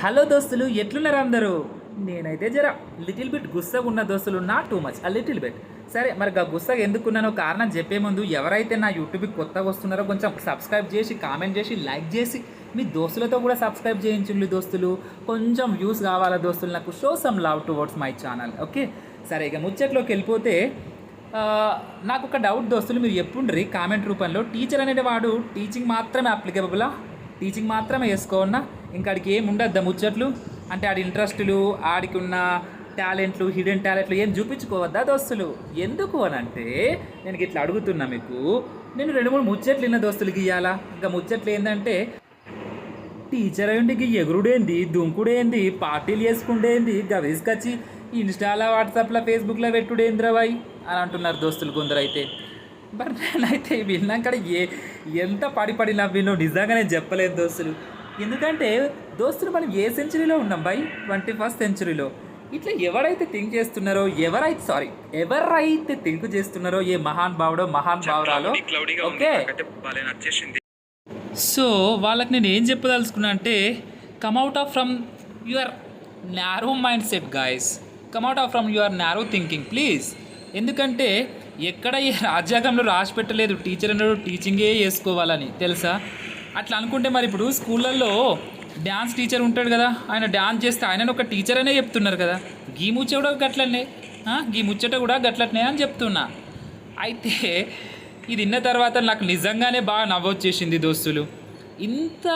Hello దోస్తులు, ఎట్లున్నారు అందరూ? నేనైతే జర లిటిల్ బిట్ గుస్సగా ఉన్న దోస్తులు, not too much, little bit. సరే, మరి గుస్సగా ఎందుకున్నానో కారణం చెప్పే ముందు ఎవరైతే నా యూట్యూబ్కి కొత్తగా వస్తున్నారో కొంచెం సబ్స్క్రైబ్ చేసి, కామెంట్ చేసి, లైక్ చేసి, మీ దోస్తులతో కూడా సబ్స్క్రైబ్ చేయించండి దోస్తులు. కొంచెం వ్యూస్ కావాలా దోస్తులు, నాకు show some love towards my channel. Okay, సరే, ఇక ముచ్చట్లోకి వెళ్ళిపోతే నాకు ఒక డౌట్ దోస్తులు, మీరు చెప్పుండ్రి కామెంట్ రూపంలో. టీచర్ అనేవాడు టీచింగ్ మాత్రమే అప్లికేబులా? టీచింగ్ మాత్రమే వేసుకోవన్నా? ఇంకా ఆడికి ఏం ఉండద్దా ముచ్చట్లు? అంటే ఆడి ఇంట్రెస్టులు, ఆడికి ఉన్న టాలెంట్లు, హిడెన్ టాలెంట్లు ఏం చూపించుకోవద్దా దోస్తులు? ఎందుకు అని అంటే నేను ఇట్లా అడుగుతున్నా మీకు. నేను 2-3 ముచ్చట్లు విన్న దోస్తులకి ఇవ్వాలా. ఇంకా ముచ్చట్లు ఏంటంటే, టీచర్ అయ్యుండి ఎగురుడేంది, దుంకుడేంది, పార్టీలు చేసుకుంటేంది, తీసుకొచ్చి ఇన్స్టాలో, వాట్సాప్లో, ఫేస్బుక్లో పెట్టుడేంద్రబాయ్ అని అంటున్నారు దోస్తులు కొందరు అయితే. బట్ నేనైతే విన్నాక ఎంత పడి నవ్వినో నిజంగా నేను చెప్పలేదు దోస్తులు. ఎందుకంటే దోస్తులు మనం ఏ సెంచరీలో ఉన్నాం బై? 21st సెంచరీలో. ఇట్లా ఎవరైతే థింక్ చేస్తున్నారో, ఎవరైతే థింక్ చేస్తున్నారో, ఏ మహాన్ భావురాలో, ఓకే, సో వాళ్ళకి నేను ఏం చెప్పదలుచుకున్నా అంటే, come out of from your narrow mind set guys, come out of from your narrow thinking please. ఎందుకంటే ఎక్కడ ఈ రాజ్యాంగంలో రాసి పెట్టలేదు టీచర్ అన్నాడు టీచింగే చేసుకోవాలని, తెలుసా? అట్లా అనుకుంటే మరి ఇప్పుడు స్కూళ్ళల్లో డ్యాన్స్ టీచర్ ఉంటాడు కదా, ఆయన డ్యాన్స్ చేస్తే ఆయనను ఒక టీచర్ అనే చెప్తున్నారు కదా. గీ ముచ్చట కూడా గట్లనే, గీ ముచ్చట కూడా గట్లనే అని చెప్తున్నా. అయితే ఇది విన్న తర్వాత నాకు నిజంగానే బాగా నవ్వొచ్చేసింది దోస్తులు. ఇంత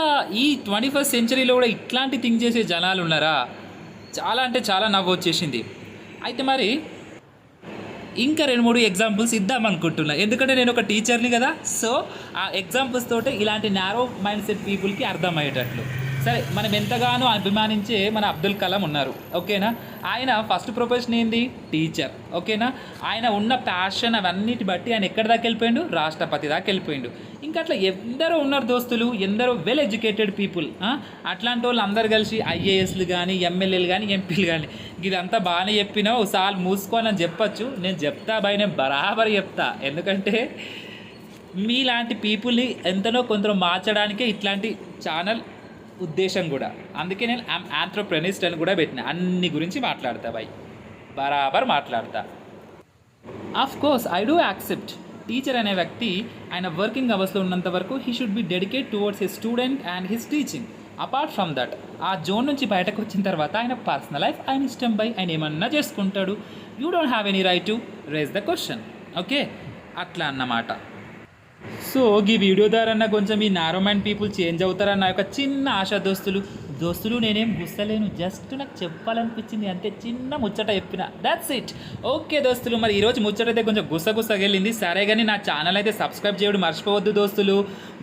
ఈ 21st సెంచరీలో కూడా ఇట్లాంటి థింక్ చేసే జనాలు ఉన్నారా? చాలా అంటే చాలా నవ్వొచ్చేసింది. అయితే మరి ఇంకా 2-3 ఎగ్జాంపుల్స్ ఇద్దామనుకుంటున్నా, ఎందుకంటే నేను ఒక టీచర్ని కదా. సో ఆ ఎగ్జాంపుల్స్ తోటి ఇలాంటి నారో మైండ్ సెట్ పీపుల్కి అర్థమయ్యేటట్లు. సరే, మనం ఎంతగానో అభిమానించే మన అబ్దుల్ కలాం ఉన్నారు, ఓకేనా? ఆయన ఫస్ట్ ప్రొఫెషన్ ఏంది? టీచర్, ఓకేనా? ఆయన ఉన్న ప్యాషన్ అవన్నిటి బట్టి ఆయన ఎక్కడి దాకా వెళ్ళిపోయిండు? రాష్ట్రపతి దాకా వెళ్ళిపోయిండు. ఇంకా అట్లా ఎందరో ఉన్నారు దోస్తులు, ఎందరో వెల్ ఎడ్యుకేటెడ్ పీపుల్. అట్లాంటి వాళ్ళు అందరు కలిసి ఐఏఎస్లు కానీ, ఎమ్మెల్యేలు కానీ, ఎంపీలు కానీ, ఇదంతా బాగానే చెప్పినావు, సాల్ మూసుకోవాలని చెప్పచ్చు. నేను చెప్తా బాయ్, నేను బరాబర్ చెప్తా. ఎందుకంటే మీలాంటి పీపుల్ని ఎంతనో కొంత మార్చడానికే ఇట్లాంటి ఛానల్ ఉద్దేశం కూడా. అందుకే నేను ఆంథ్రోప్రెనిస్ట్ అని కూడా పెట్టిన. అన్ని గురించి మాట్లాడతా బాయ్, బరాబర్ మాట్లాడతా. Of course I do accept, teacher అనే వ్యక్తి ఆయన వర్కింగ్ అవర్స్లో ఉన్నంత వరకు he should be dedicate towards his student and his teaching. Apart from that, ఆ జోన్ నుంచి బయటకు వచ్చిన తర్వాత ఆయన పర్సనల్ లైఫ్ ఆయన ఇష్టం బై, ఆయన ఏమన్నా చేసుకుంటాడు. You don't have any right to raise the question, okay? అట్లా అన్నమాట. సో ఈ వీడియో ద్వారా కొంచెం ఈ నారో మైండ్ పీపుల్ చేంజ్ అవుతారన్న ఒక చిన్న ఆశ దోస్తులు. నేనేం గుస్తలేను, జస్ట్ నాకు చెప్పాలనిపించింది అంతే, చిన్న ముచ్చట చెప్పిన, దాట్స్ ఇట్. ఓకే దోస్తులు, మరి ఈరోజు ముచ్చట అయితే కొంచెం గుస్సగా వెళ్ళింది. సరే కానీ నా ఛానల్ అయితే సబ్స్క్రైబ్ చేయడం మర్చిపోవద్దు దోస్తులు.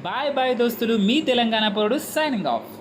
బాయ్ బాయ్ దోస్తులు, మీ తెలంగాణ పౌరుడు సైనింగ్ ఆఫ్.